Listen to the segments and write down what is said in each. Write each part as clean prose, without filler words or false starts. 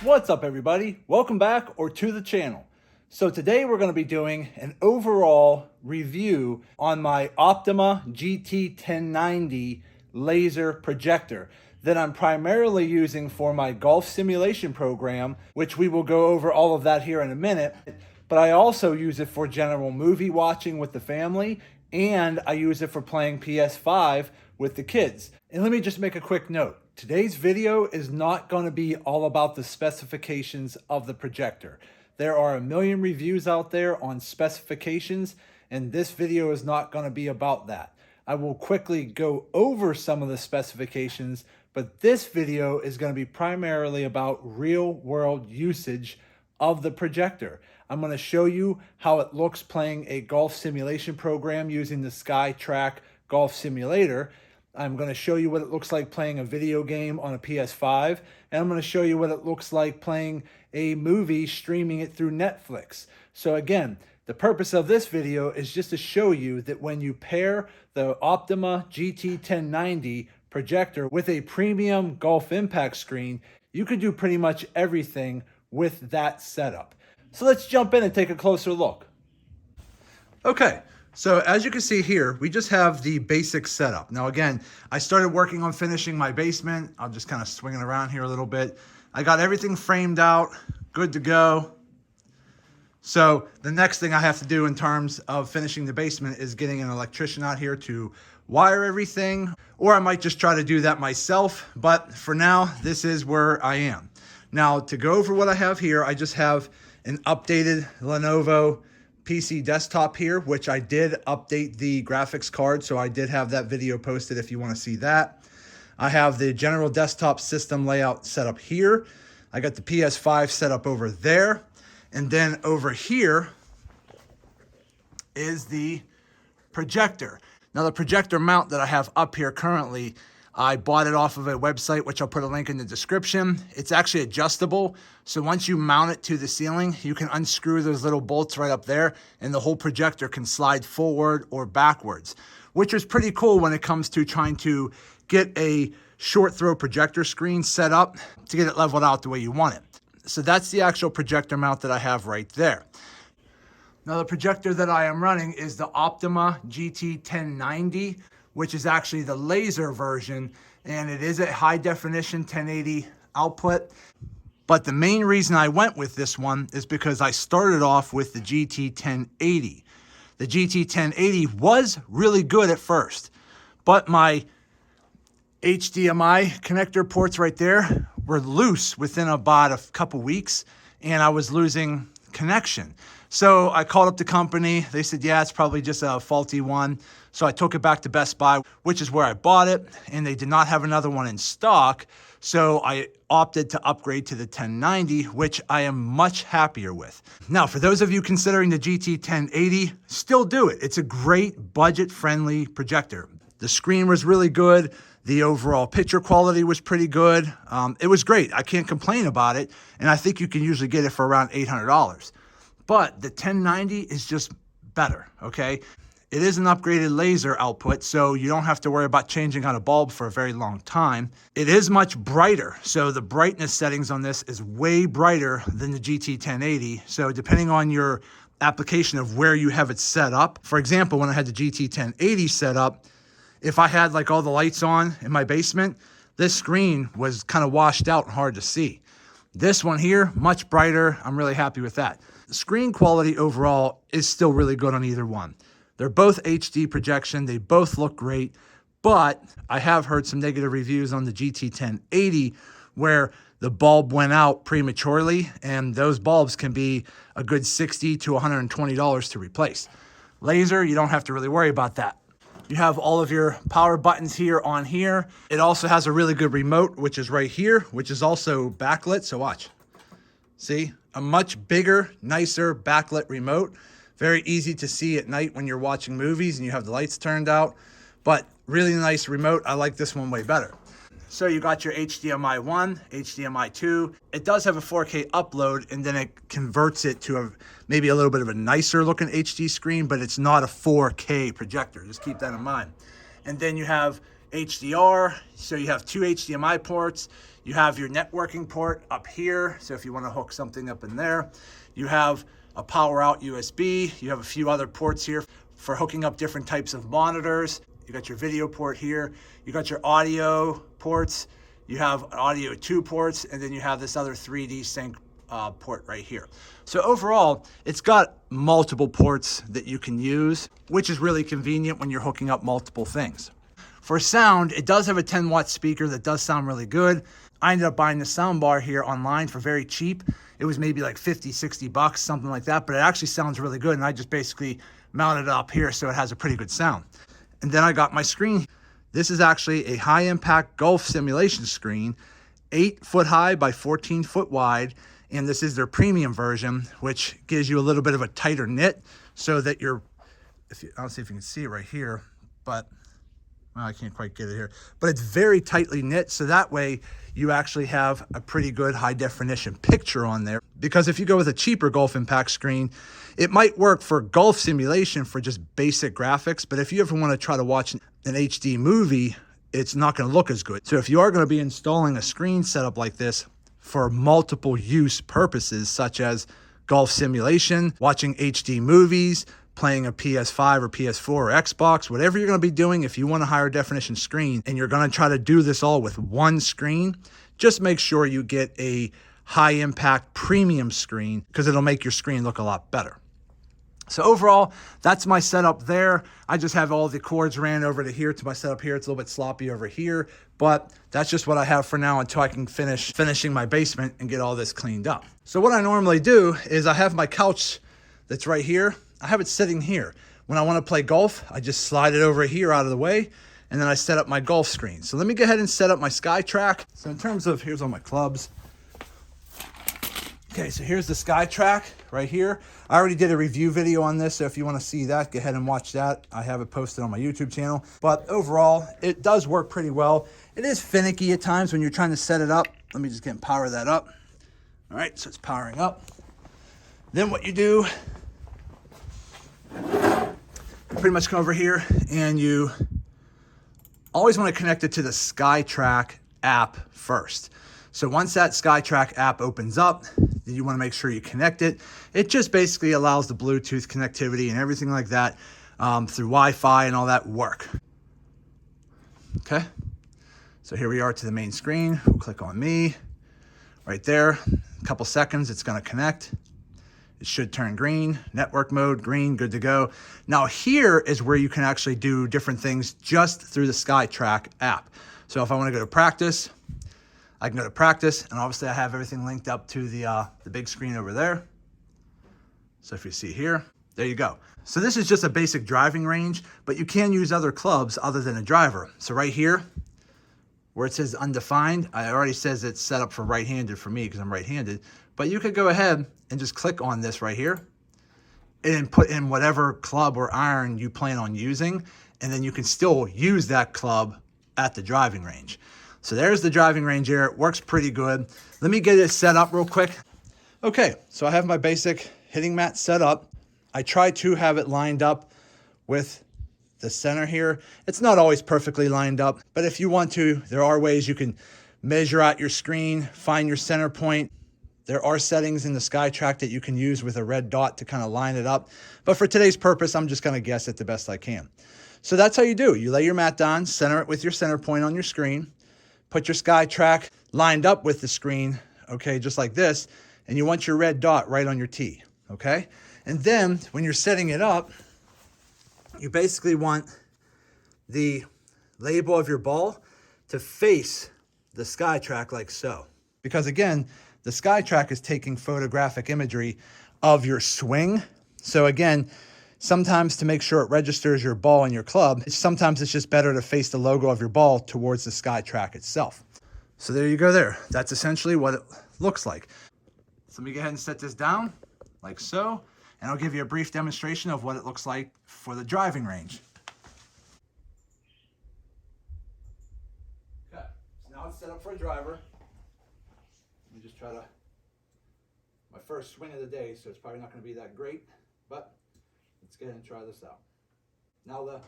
What's up everybody? Welcome back or to the channel. So today we're going to be doing an overall review on my Optoma GT1090 laser projector that I'm primarily using for my golf simulation program, which we will go over all of that here in a minute. But I also use it for general movie watching with the family, and I use it for playing PS5 with the kids. And let me just make a quick note. Today's video is not going to be all about the specifications of the projector. There are a million reviews out there on specifications, and this video is not going to be about that. I will quickly go over some of the specifications, but this video is going to be primarily about real-world usage of the projector. I'm going to show you how it looks playing a golf simulation program using the SkyTrack Golf Simulator. I'm going to show you what it looks like playing a video game on a PS5, and I'm going to show you what it looks like playing a movie, streaming it through Netflix. So again, the purpose of this video is just to show you that when you pair the Optoma GT1090 projector with a premium golf impact screen, you can do pretty much everything with that setup. So let's jump in and take a closer look. Okay. So as you can see here, we just have the basic setup. Now again, I started working on finishing my basement. I'm just kind of swinging around here a little bit. I got everything framed out, good to go. So the next thing I have to do in terms of finishing the basement is getting an electrician out here to wire everything, or I might just try to do that myself. But for now, this is where I am. Now to go over what I have here, I just have an updated Lenovo PC desktop here, which I did update the graphics card, so I did have that video posted if you want to see that. I have the general desktop system layout set up here. I got the PS5 set up over there, and then over here is the projector. Now the projector mount that I have up here currently, I bought it off of a website, which I'll put a link in the description. It's actually adjustable. So once you mount it to the ceiling, you can unscrew those little bolts right up there, and the whole projector can slide forward or backwards, which is pretty cool when it comes to trying to get a short throw projector screen set up to get it leveled out the way you want it. So that's the actual projector mount that I have right there. Now the projector that I am running is the Optoma GT1090, which is actually the laser version, and it is a high definition 1080 output. But the main reason I went with this one is because I started off with the GT1080. The GT1080 was really good at first, but my HDMI connector ports right there were loose within about a couple weeks, and I was losing connection. So I called up the company. They said, yeah, it's probably just a faulty one. So I took it back to Best Buy, which is where I bought it, and they did not have another one in stock. So I opted to upgrade to the 1090, which I am much happier with. Now, for those of you considering the GT1080, still do it. It's a great budget-friendly projector. The screen was really good. The overall picture quality was pretty good. It was great. I can't complain about it. And I think you can usually get it for around $800. But the 1090 is just better, okay? It is an upgraded laser output, so you don't have to worry about changing out a bulb for a very long time. It is much brighter, so the brightness settings on this is way brighter than the GT1080. So depending on your application of where you have it set up, for example, when I had the GT1080 set up, if I had like all the lights on in my basement, this screen was kind of washed out and hard to see. This one here, much brighter. I'm really happy with that. The screen quality overall is still really good on either one. They're both HD projection. They both look great, but I have heard some negative reviews on the GT1080 where the bulb went out prematurely, and those bulbs can be a good $60 to $120 to replace. Laser, you don't have to really worry about that. You have all of your power buttons here on here. It also has a really good remote, which is right here, which is also backlit. So watch. See, a much bigger, nicer backlit remote. Very easy to see at night when you're watching movies and you have the lights turned out, but really nice remote. I like this one way better. So you got your HDMI 1, HDMI 2. It does have a 4K upload, and then it converts it to maybe a little bit of a nicer looking HD screen, but it's not a 4K projector. Just keep that in mind. And then you have HDR, so you have 2 HDMI ports. You have your networking port up here, so if you want to hook something up in there. You have a power out USB. You have a few other ports here for hooking up different types of monitors. You got your video port here. You got your audio ports. You have audio 2 ports, and then you have this other 3D sync port right here. So overall, it's got multiple ports that you can use, which is really convenient when you're hooking up multiple things. For sound, it does have a 10-watt speaker that does sound really good. I ended up buying the sound bar here online for very cheap. It was maybe like 50, 60 bucks, something like that, but it actually sounds really good, and I just basically mounted it up here so it has a pretty good sound. And then I got my screen. This is actually a high-impact golf simulation screen, 8 foot high by 14 foot wide, and this is their premium version, which gives you a little bit of a tighter knit so that I don't see if you can see it right here, but well, I can't quite get it here, but it's very tightly knit, so that way you actually have a pretty good high definition picture on there. Because if you go with a cheaper golf impact screen, it might work for golf simulation for just basic graphics, but if you ever want to try to watch an HD movie, it's not going to look as good. So if you are going to be installing a screen setup like this for multiple use purposes, such as golf simulation, watching HD movies, playing a PS5 or PS4 or Xbox, whatever you're going to be doing, if you want a higher definition screen and you're going to try to do this all with one screen, just make sure you get a high impact premium screen because it'll make your screen look a lot better. So overall, that's my setup there. I just have all the cords ran over to here to my setup here. It's a little bit sloppy over here, but that's just what I have for now until I can finishing my basement and get all this cleaned up. So what I normally do is I have my couch that's right here. I have it sitting here. When I want to play golf, I just slide it over here out of the way, and then I set up my golf screen. So let me go ahead and set up my SkyTrack. So in terms of, here's all my clubs. Okay, so here's the SkyTrack right here. I already did a review video on this, so if you want to see that, go ahead and watch that. I have it posted on my YouTube channel. But overall, it does work pretty well. It is finicky at times when you're trying to set it up. Let me just get power that up. All right, so it's powering up. Then what you do, you pretty much come over here and you always want to connect it to the SkyTrack app first. So once that SkyTrack app opens up, you want to make sure you connect it. It just basically allows the Bluetooth connectivity and everything like that through Wi-Fi and all that work. Okay, so here we are to the main screen. We'll click on me right there. A couple seconds, it's going to connect. It should turn green, network mode, green, good to go. Now here is where you can actually do different things just through the SkyTrack app. So if I want to go to practice, I can go to practice, and obviously I have everything linked up to the big screen over there. So if you see here, there you go. So this is just a basic driving range, but you can use other clubs other than a driver. So right here, where it says undefined, it already says it's set up for right-handed for me because I'm right-handed, but you could go ahead and just click on this right here and put in whatever club or iron you plan on using, and then you can still use that club at the driving range. So there's the driving range here. It works pretty good. Let me get it set up real quick. Okay, so I have my basic hitting mat set up. I try to have it lined up with the center here. It's not always perfectly lined up, but if you want to, there are ways you can measure out your screen, find your center point. There are settings in the SkyTrack that you can use with a red dot to kind of line it up. But for today's purpose, I'm just going to guess it the best I can. So that's how you do. You lay your mat down, center it with your center point on your screen, put your SkyTrack lined up with the screen, okay, just like this, and you want your red dot right on your tee, okay? And then when you're setting it up, you basically want the label of your ball to face the SkyTrack like so. Because again, the SkyTrack is taking photographic imagery of your swing. So again, sometimes to make sure it registers your ball and your club, sometimes it's just better to face the logo of your ball towards the SkyTrack itself. So there you go there. That's essentially what it looks like. So let me go ahead and set this down like so, and I'll give you a brief demonstration of what it looks like for the driving range. Okay, so now it's set up for a driver. Let me just try to, my first swing of the day, so it's probably not going to be that great, but let's go ahead and try this out. Now the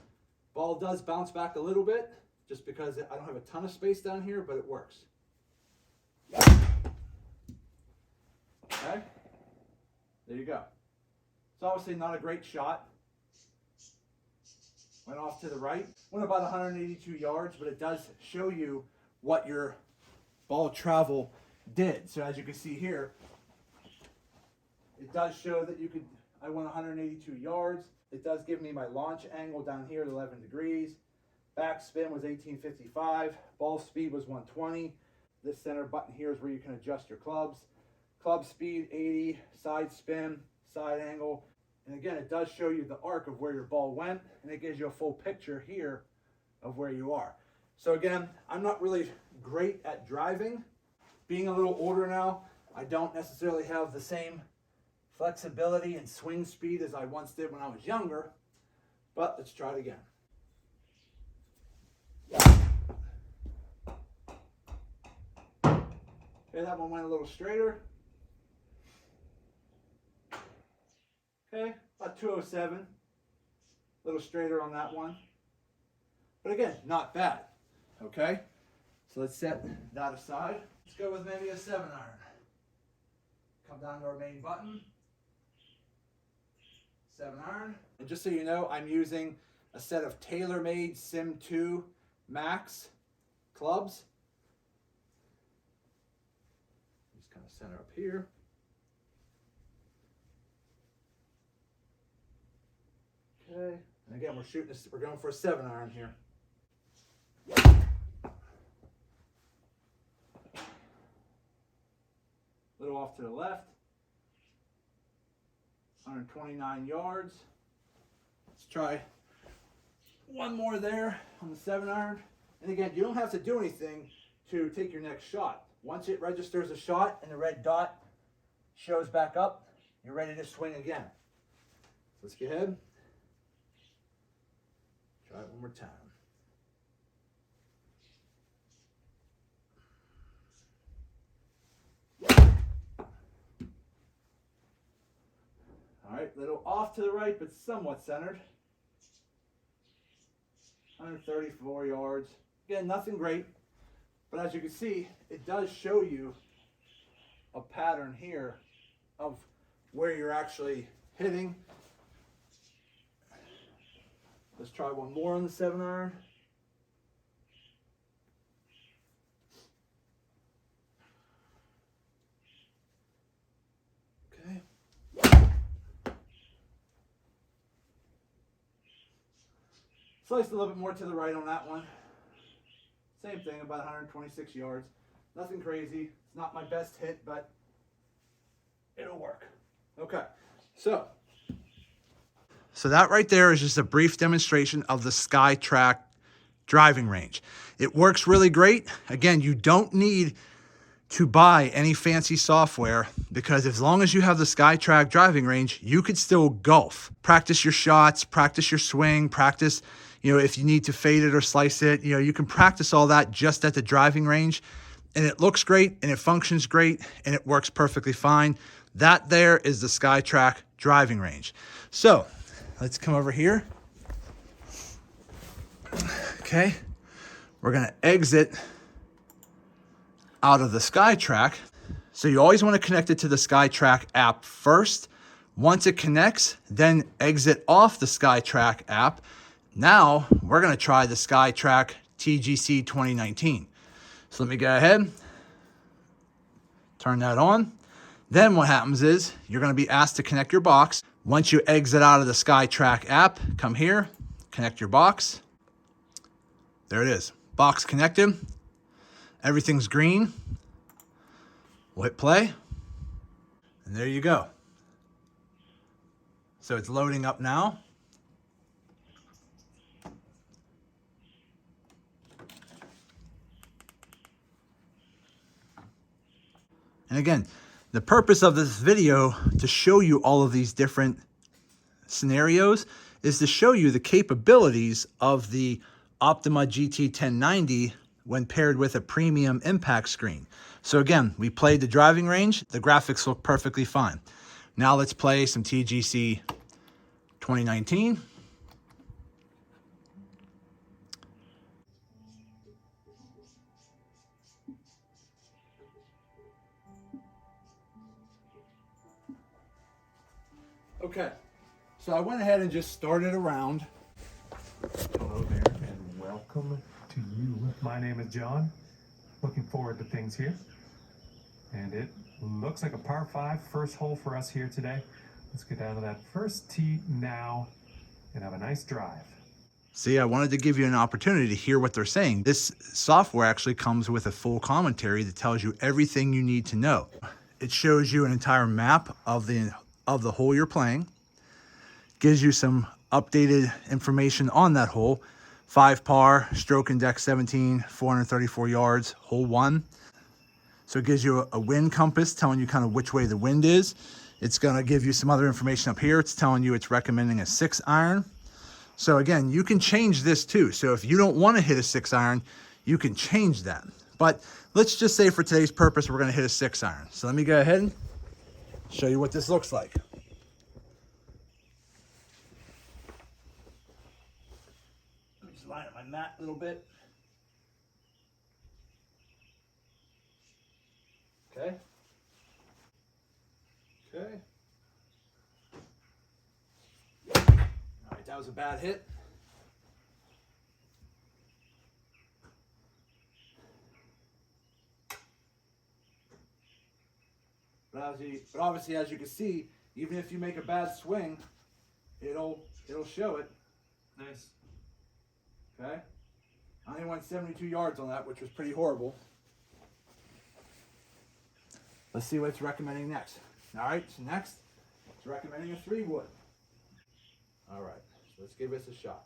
ball does bounce back a little bit, just because I don't have a ton of space down here, but it works. Okay, there you go. It's obviously not a great shot. Went off to the right. Went about 182 yards, but it does show you what your ball travel did. So as you can see here, it does show that I went 182 yards. It does give me my launch angle down here at 11 degrees. Back spin was 1855. Ball speed was 120. This center button here is where you can adjust your clubs. Club speed 80, side spin, side angle. And again, it does show you the arc of where your ball went, and it gives you a full picture here of where you are. So again, I'm not really great at driving. Being a little older now, I don't necessarily have the same flexibility and swing speed as I once did when I was younger, but let's try it again. Okay, that one went a little straighter. Okay, about 207. A little straighter on that one. But again, not bad. Okay, so let's set that aside. Let's go with maybe a 7-iron. Come down to our main button. 7-iron. And just so you know, I'm using a set of tailor-made Sim 2 Max clubs. Just kind of center up here. Okay, and again, we're going for a 7-iron here. A little off to the left. 129 yards. Let's try one more there on the 7-iron. And again, you don't have to do anything to take your next shot. Once it registers a shot and the red dot shows back up, you're ready to swing again. Let's go ahead. Try it one more time. All right, little off to the right, but somewhat centered. 134 yards. Again, nothing great, but as you can see, it does show you a pattern here of where you're actually hitting. Let's try one more on the 7-iron. Okay. Sliced a little bit more to the right on that one. Same thing, about 126 yards. Nothing crazy. It's not my best hit, but it'll work. Okay, so that right there is just a brief demonstration of the SkyTrack driving range. It works really great. Again, you don't need to buy any fancy software because as long as you have the SkyTrack driving range, you could still golf. Practice your shots, practice your swing, practice, if you need to fade it or slice it, you can practice all that just at the driving range. And it looks great and it functions great and it works perfectly fine. That there is the SkyTrack driving range. So let's come over here. Okay, we're gonna exit out of the SkyTrack. So you always want to connect it to the SkyTrack app first. Once it connects, then exit off the SkyTrack app. Now we're gonna try the SkyTrack TGC 2019. So let me go ahead, turn that on. Then what happens is you're gonna be asked to connect your box. Once you exit out of the SkyTrack app, come here, connect your box. There it is, box connected. Everything's green. We'll hit play, and there you go. So it's loading up now. And again, the purpose of this video to show you all of these different scenarios is to show you the capabilities of the Optoma GT1090 when paired with a premium impact screen. So again, we played the driving range. The graphics look perfectly fine. Now let's play some TGC 2019. Okay, so I went ahead and just started around. Hello there and welcome to you. My name is John. Looking forward to things here. And it looks like a par 5 first hole for us here today. Let's get down to that first tee now and have a nice drive. See, I wanted to give you an opportunity to hear what they're saying. This software actually comes with a full commentary that tells you everything you need to know. It shows you an entire map of the hole you're playing, gives you some updated information on that hole. 5 par, stroke index 17, 434 yards, hole 1. So it gives you a wind compass telling you kind of which way the wind is. It's gonna give you some other information up here. It's telling you it's recommending a 6 iron. So again, you can change this too. So if you don't want to hit a 6 iron, you can change that. But let's just say for today's purpose, we're going to hit a 6 iron. So let me go ahead and show you what this looks like. Let me just line up my mat a little bit. Okay. Okay. All right, that was a bad hit. But obviously, as you can see, even if you make a bad swing, it'll show it. Nice. Okay. I only went 72 yards on that, which was pretty horrible. Let's see what it's recommending next. All right, so next, it's recommending a 3-wood. All right, so let's give this a shot.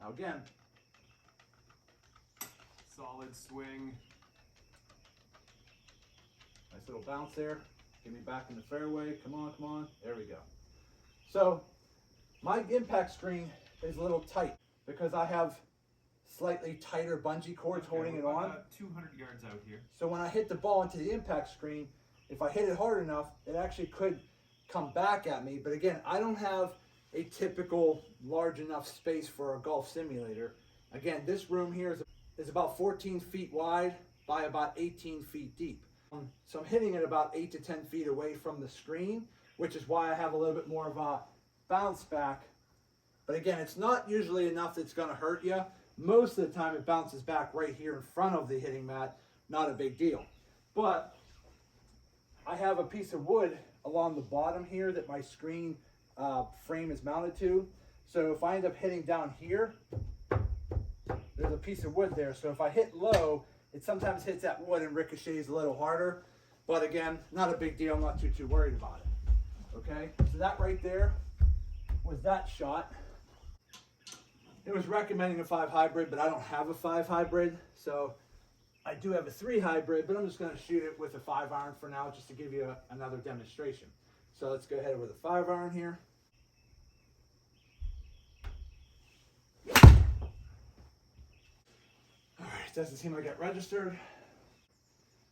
Now again, Solid swing. nice little bounce there. Get me back in the fairway. Come on, come on. There we go. So my impact screen is a little tight because I have slightly tighter bungee cords holding it on. 200 yards out here. So when I hit the ball into the impact screen, if I hit it hard enough, it actually could come back at me. But again, I don't have a typical large enough space for a golf simulator. Again, this room here is about 14 feet wide by about 18 feet deep. So I'm hitting it about 8 to 10 feet away from the screen, which is why I have a little bit more of a bounce back. But again, it's not usually enough that's going to hurt you. Most of the time it bounces back right here in front of the hitting mat. Not a big deal. But I have a piece of wood along the bottom here that my screen frame is mounted to. So if I end up hitting down here, there's a piece of wood there. So if I hit low, it sometimes hits that wood and ricochets a little harder. But again, not a big deal. I'm not too worried about it. Okay, so that right there was that shot. It was recommending a 5 hybrid, but I don't have a 5 hybrid. So I do have a 3 hybrid, but I'm just going to shoot it with a 5 iron for now, just to give you another demonstration. So let's go ahead with a 5 iron here. All right, doesn't seem like it registered.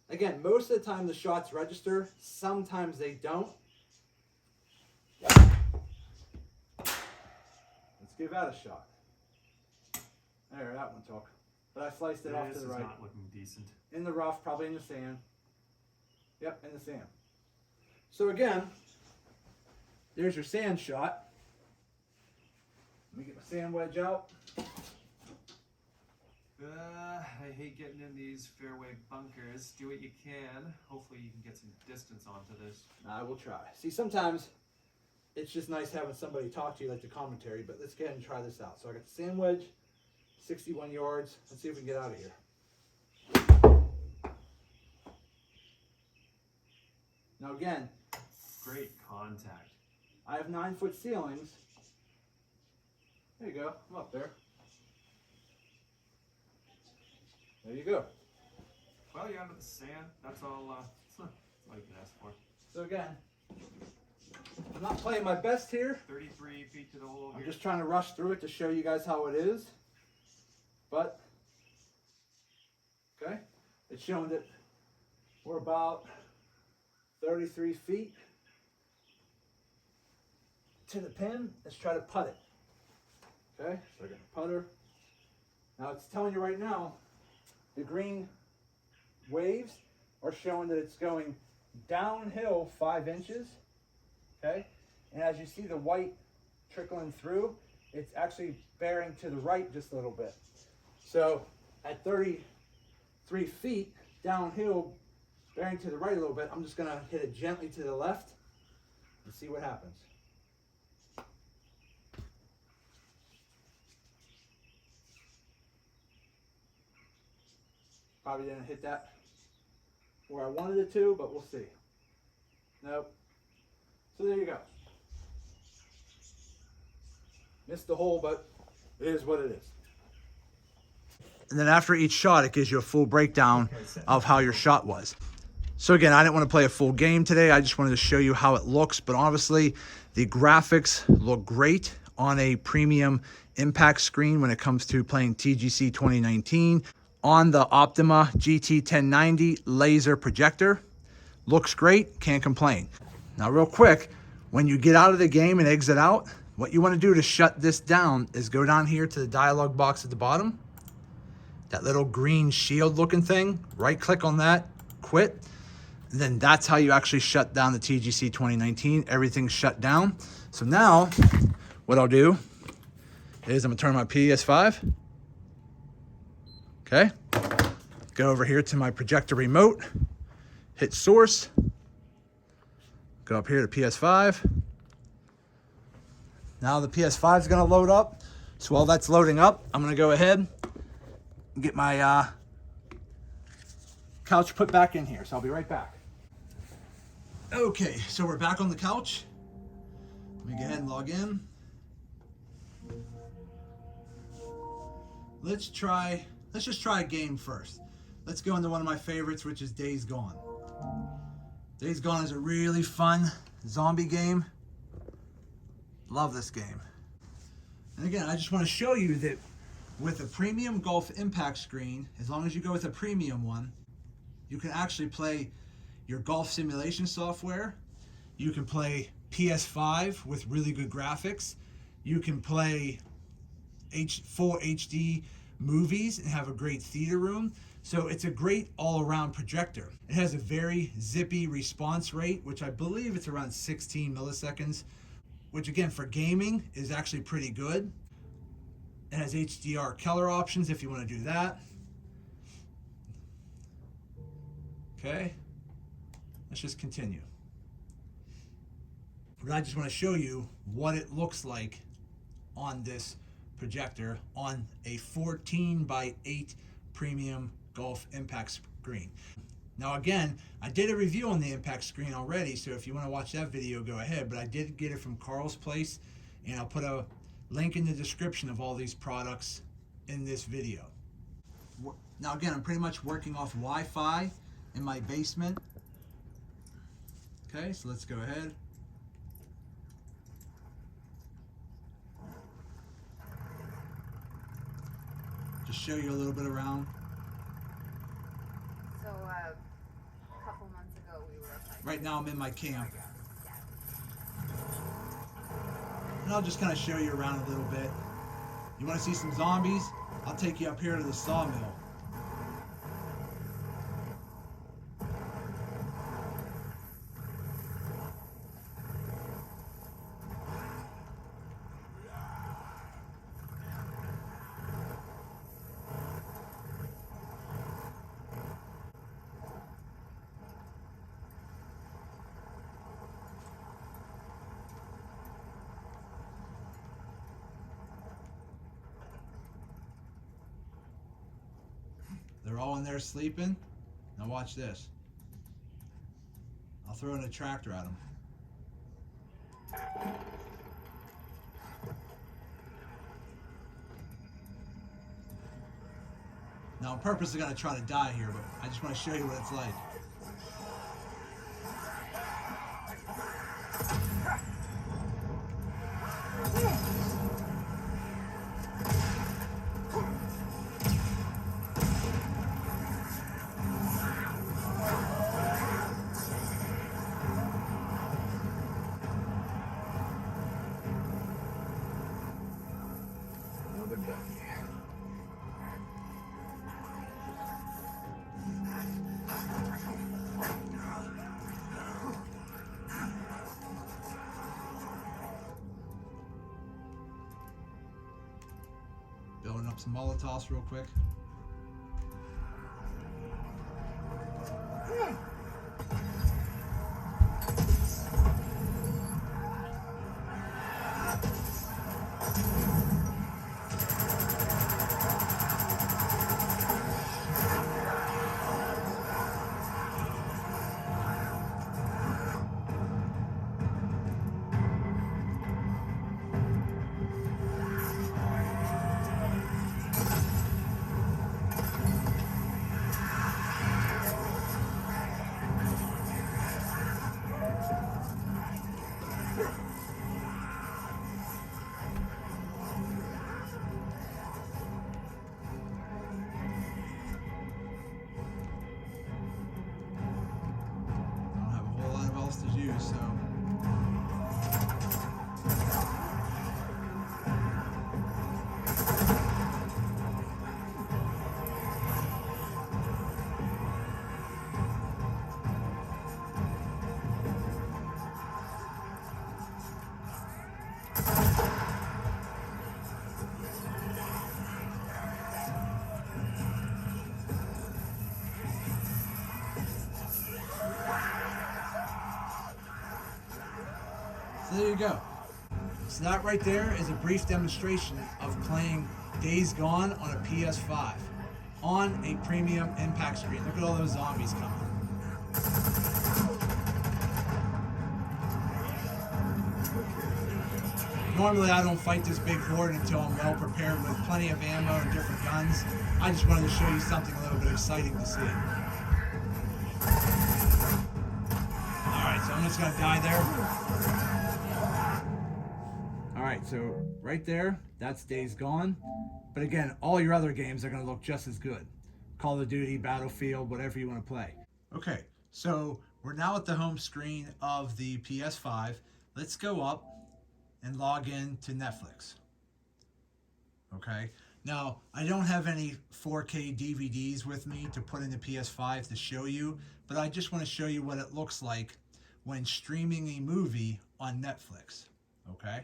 Again, most of the time the shots register. Sometimes they don't. Let's give that a shot. There, that one took. But I sliced it off to the right. This is not looking decent. In the rough, probably in the sand. Yep, in the sand. So again, there's your sand shot. Let me get my sand wedge out. I hate getting in these fairway bunkers. Do what you can. Hopefully you can get some distance onto this. I will try. See, sometimes it's just nice having somebody talk to you like the commentary, but let's go ahead and try this out. So I got the sand wedge, 61 yards. Let's see if we can get out of here. Now again, great contact. I have 9-foot ceilings. There you go. I'm up there. There you go. Well, you're under the sand. That's all you can ask for. So again, I'm not playing my best here. 33 feet to the hole I'm here. just trying to rush through it to show you guys how it is. But, okay, it's showing that we're about 33 feet to the pin. Let's try to putt it. Okay, so I got a putter. Now it's telling you right now, the green waves are showing that it's going downhill 5 inches, okay? And as you see the white trickling through, it's actually bearing to the right just a little bit. So at 33 feet downhill, bearing to the right a little bit, I'm just gonna hit it gently to the left and see what happens. Probably didn't hit that where I wanted it to, but we'll see. Nope. So there you go. Missed the hole, but it is what it is. And then after each shot, it gives you a full breakdown of how your shot was. So again, I didn't want to play a full game today. I just wanted to show you how it looks. But obviously, the graphics look great on a premium impact screen when it comes to playing TGC 2019 on the Optoma GT1090 laser projector. Looks great, can't complain. Now real quick, when you get out of the game and exit out, what you want to do to shut this down is go down here to the dialog box at the bottom. That little green shield looking thing, right click on that, quit. And then that's how you actually shut down the TGC 2019. Everything's shut down. So now what I'll do is I'm gonna turn on my PS5. Okay, go over here to my projector remote, hit source, go up here to PS5. Now the PS5 is gonna load up. So while that's loading up, I'm gonna go ahead and get my couch put back in here. So I'll be right back. Okay, so we're back on the couch. Let me go ahead and log in. Let's just try a game first. Let's go into one of my favorites, which is Days Gone. Days Gone is a really fun zombie game. Love this game. And again, I just want to show you that with a premium golf impact screen, as long as you go with a premium one, you can actually play your golf simulation software. You can play PS5 with really good graphics. You can play full HD movies and have a great theater room. So it's a great all-around projector. It has a very zippy response rate, which I believe it's around 16 milliseconds, which again for gaming is actually pretty good. It has HDR color options if you want to do that. Okay, let's just continue. But I just want to show you what it looks like on this projector on a 14:8 premium golf impact screen. Now again, I did a review on the impact screen already, so if you want to watch that video, go ahead. But I did get it from Carl's Place, and I'll put a link in the description of all these products in this video. Now again, I'm pretty much working off Wi-Fi in my basement. Okay, so let's go ahead. Just show you a little bit around. So a couple months ago we were like, Right now I'm in my camp. And I'll just kind of show you around a little bit. You want to see some zombies? I'll take you up here to the sawmill. They're all in there sleeping. Now watch this. I'll throw in a tractor at them. Now I'm purposely going to try to die here, but I just want to show you what it's like. loading up some Molotovs real quick. To use, so there you go. So that right there is a brief demonstration of playing Days Gone on a PS5 on a premium impact screen. Look at all those zombies coming. Normally I don't fight this big horde until I'm well prepared with plenty of ammo and different guns. I just wanted to show you something a little bit exciting to see. Alright, so I'm just going to die there. Alright, so right there, that's Days Gone. But again, all your other games are going to look just as good. Call of Duty, Battlefield, whatever you want to play. Okay, so we're now at the home screen of the PS5. Let's go up and log in to Netflix. Okay, now I don't have any 4K DVDs with me to put in the PS5 to show you, but I just want to show you what it looks like when streaming a movie on Netflix. Okay,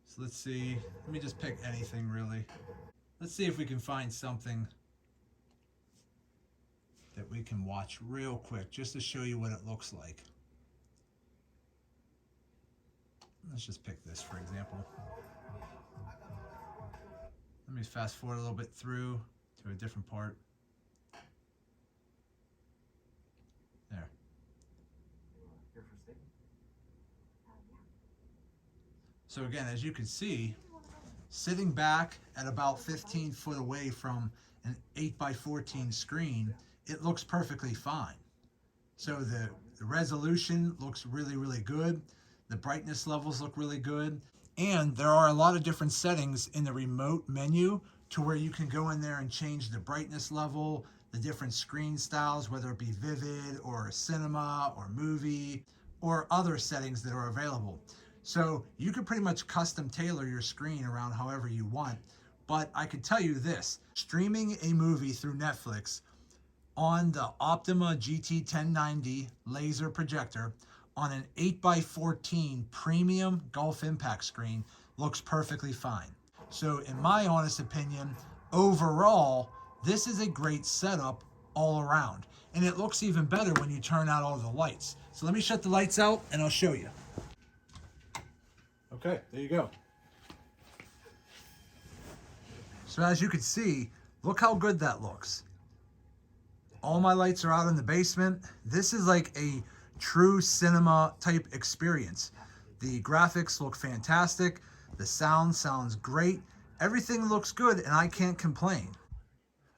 so let's see, let me just pick anything really. Let's see if we can find something that we can watch real quick just to show you what it looks like. Let's just pick this for example. Let me fast forward a little bit through to a different part. There. So again, as you can see, sitting back at about 15 foot away from an 8x14 screen, it looks perfectly fine. So the resolution looks really, really good. The brightness levels look really good. And there are a lot of different settings in the remote menu to where you can go in there and change the brightness level, the different screen styles, whether it be vivid or cinema or movie or other settings that are available. So you can pretty much custom tailor your screen around however you want. But I can tell you this, streaming a movie through Netflix on the Optoma GT1090 laser projector on an 8x14 premium Gulf impact screen looks perfectly fine. So in my honest opinion, overall, this is a great setup all around. And it looks even better when you turn out all the lights. So let me shut the lights out and I'll show you. Okay, there you go. So as you can see, look how good that looks. All my lights are out in the basement. This is like a true cinema type experience. The graphics look fantastic. The sound sounds great. Everything looks good and I can't complain.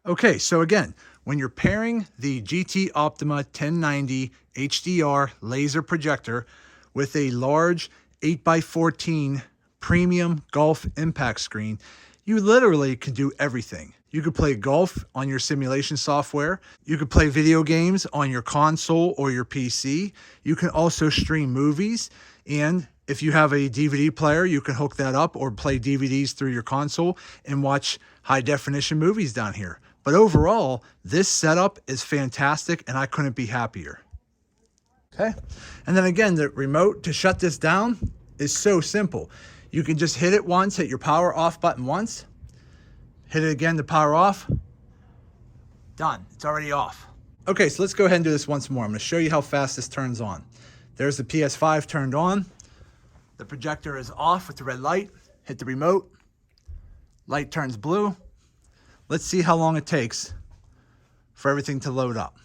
Okay, so again, when you're pairing the GT Optima 1090 HDR laser projector with a large 8x14 premium Gulf impact screen, you literally can do everything. You could play golf on your simulation software. You could play video games on your console or your PC. You can also stream movies. And if you have a DVD player, you can hook that up or play DVDs through your console and watch high definition movies down here. But overall, this setup is fantastic and I couldn't be happier. Okay. And then again, the remote to shut this down is so simple. You can just hit it once, hit your power off button once, Hit it again to power off. Done. It's already off. Okay, so let's go ahead and do this once more. I'm going to show you how fast this turns on. There's the PS5 turned on. The projector is off with the red light. Hit the remote. Light turns blue. Let's see how long it takes for everything to load up.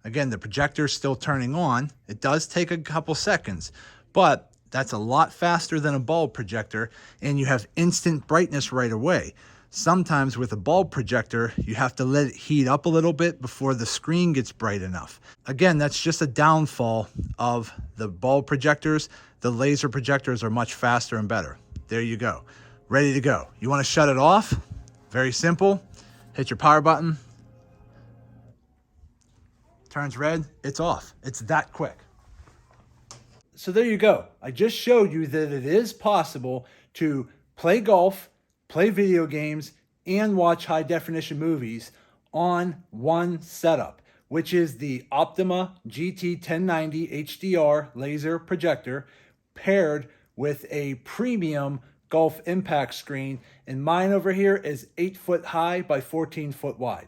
Again, the projector is still turning on. It does take a couple seconds, but that's a lot faster than a bulb projector, and you have instant brightness right away. Sometimes with a bulb projector, you have to let it heat up a little bit before the screen gets bright enough. Again, that's just a downfall of the bulb projectors. The laser projectors are much faster and better. There you go. Ready to go. You want to shut it off? Very simple. Hit your power button. Turns red, it's off. It's that quick. So there you go. I just showed you that it is possible to play golf, play video games, and watch high definition movies on one setup, which is the Optoma GT1090HDR laser projector paired with a premium golf impact screen. And mine over here is 8 foot high by 14 foot wide.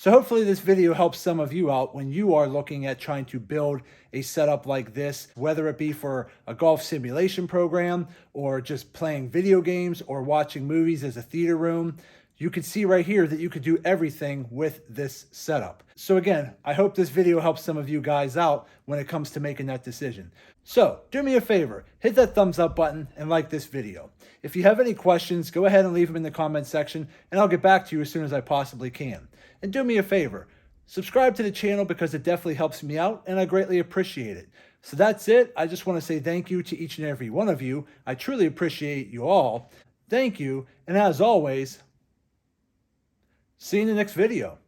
So hopefully this video helps some of you out when you are looking at trying to build a setup like this, whether it be for a golf simulation program or just playing video games or watching movies as a theater room. You can see right here that you could do everything with this setup. So again, I hope this video helps some of you guys out when it comes to making that decision. So do me a favor, hit that thumbs up button and like this video. If you have any questions, go ahead and leave them in the comment section and I'll get back to you as soon as I possibly can. And do me a favor, subscribe to the channel because it definitely helps me out and I greatly appreciate it. So that's it. I just want to say thank you to each and every one of you. I truly appreciate you all. Thank you. And as always, see you in the next video.